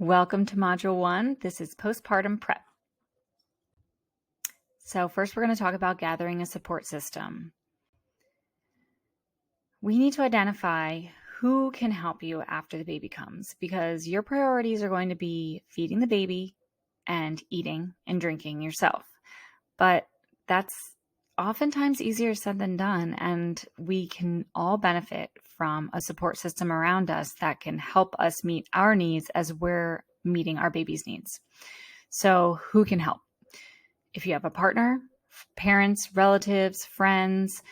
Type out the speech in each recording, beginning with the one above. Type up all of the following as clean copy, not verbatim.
Welcome to Module 1. This is Postpartum Prep. So first we're going to talk about gathering a support system. We need to identify who can help you after the baby comes, because your priorities are going to be feeding the baby and eating and drinking yourself. But that's oftentimes easier said than done, and we can all benefit from a support system around us that can help us meet our needs as we're meeting our baby's needs. So who can help? If you have a partner, parents, relatives, friends,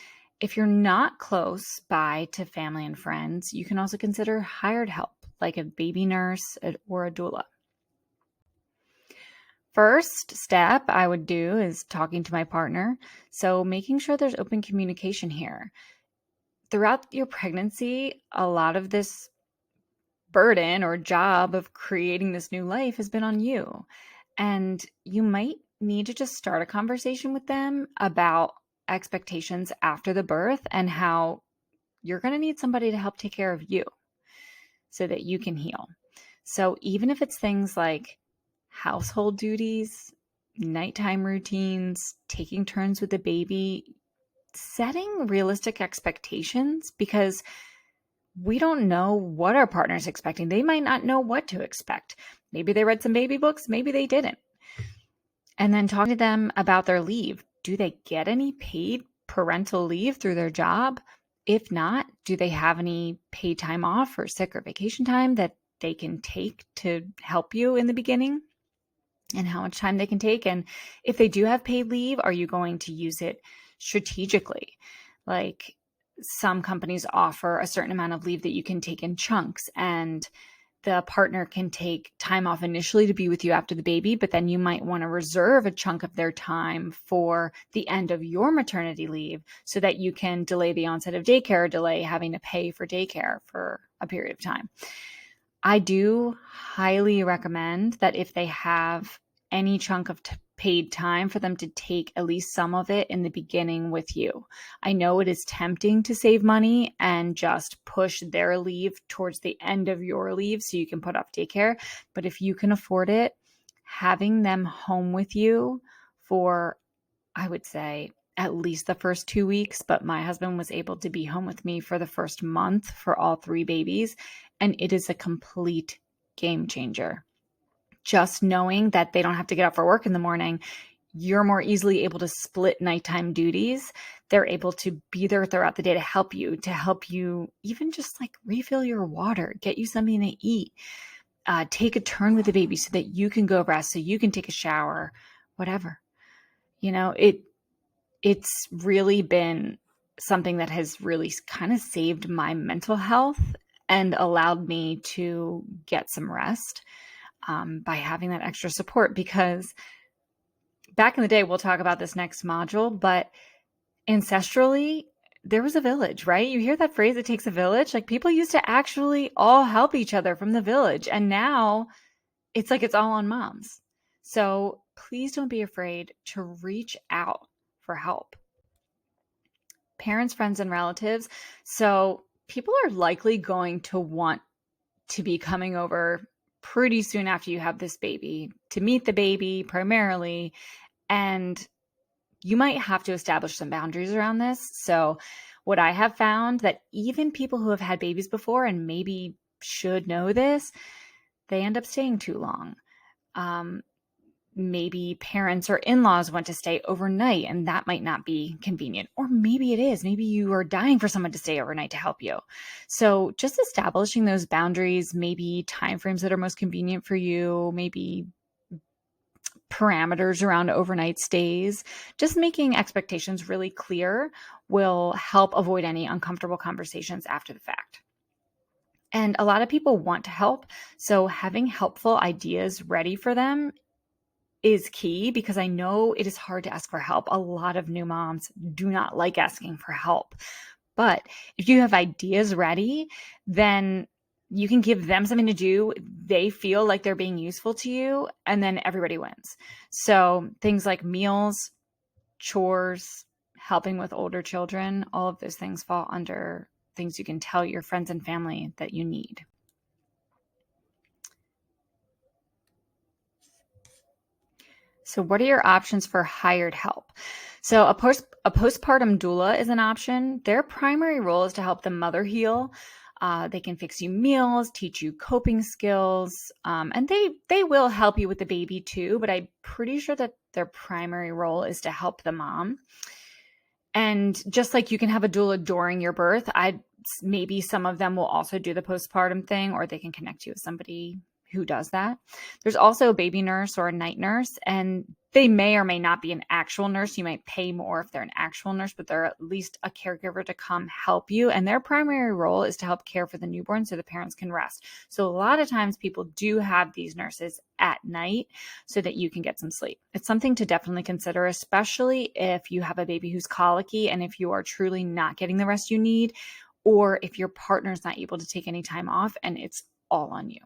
if you're not close by to family and friends, you can also consider hired help, like a baby nurse or a doula. First step I would do is talking to my partner. So making sure there's open communication here. Throughout your pregnancy, a lot of this burden or job of creating this new life has been on you. And you might need to just start a conversation with them about expectations after the birth and how you're going to need somebody to help take care of you so that you can heal. So even if it's things like household duties, nighttime routines, taking turns with the baby, setting realistic expectations, because we don't know what our partner's expecting. They might not know what to expect. Maybe they read some baby books, maybe they didn't. And then talk to them about their leave. Do they get any paid parental leave through their job? If not, do they have any paid time off or sick or vacation time that they can take to help you in the beginning? And how much time they can take? And if they do have paid leave, are you going to use it strategically? Like some companies offer a certain amount of leave that you can take in chunks, and the partner can take time off initially to be with you after the baby, but then you might want to reserve a chunk of their time for the end of your maternity leave so that you can delay the onset of daycare, delay having to pay for daycare for a period of time. I do highly recommend that if they have any chunk of paid time, for them to take at least some of it in the beginning with you. I know it is tempting to save money and just push their leave towards the end of your leave so you can put off daycare. But if you can afford it, having them home with you for, I would say, at least the first 2 weeks, but my husband was able to be home with me for the first month for all 3 babies, and it is a complete game changer. Just knowing that they don't have to get up for work in the morning, you're more easily able to split nighttime duties. They're able to be there throughout the day to help you even just like refill your water, get you something to eat, take a turn with the baby so that you can go rest, so you can take a shower, whatever. It's really been something that has really kind of saved my mental health and allowed me to get some rest by having that extra support. Because back in the day, we'll talk about this next module, but ancestrally, there was a village, right? You hear that phrase, it takes a village. Like, people used to actually all help each other from the village. And now it's like it's all on moms. So please don't be afraid to reach out for help. Parents, friends, and relatives. So people are likely going to want to be coming over pretty soon after you have this baby to meet the baby primarily. And you might have to establish some boundaries around this. So what I have found, that even people who have had babies before and maybe should know this, they end up staying too long. Maybe parents or in-laws want to stay overnight, and that might not be convenient. Or maybe it is. Maybe you are dying for someone to stay overnight to help you. So just establishing those boundaries, maybe timeframes that are most convenient for you, maybe parameters around overnight stays, just making expectations really clear will help avoid any uncomfortable conversations after the fact. And a lot of people want to help, so having helpful ideas ready for them is key, because I know it is hard to ask for help. A lot of new moms do not like asking for help. But if you have ideas ready, then you can give them something to do. They feel like they're being useful to you, and then everybody wins. So things like meals, chores, helping with older children, all of those things fall under things you can tell your friends and family that you need. So what are your options for hired help? So a postpartum doula is an option. Their primary role is to help the mother heal. They can fix you meals, teach you coping skills, and they will help you with the baby too. But I'm pretty sure that their primary role is to help the mom. And just like you can have a doula during your birth, maybe some of them will also do the postpartum thing, or they can connect you with somebody who does that. There's also a baby nurse or a night nurse, and they may or may not be an actual nurse. You might pay more if they're an actual nurse, but they're at least a caregiver to come help you. And their primary role is to help care for the newborn so the parents can rest. So a lot of times people do have these nurses at night so that you can get some sleep. It's something to definitely consider, especially if you have a baby who's colicky and if you are truly not getting the rest you need, or if your partner's not able to take any time off and it's all on you.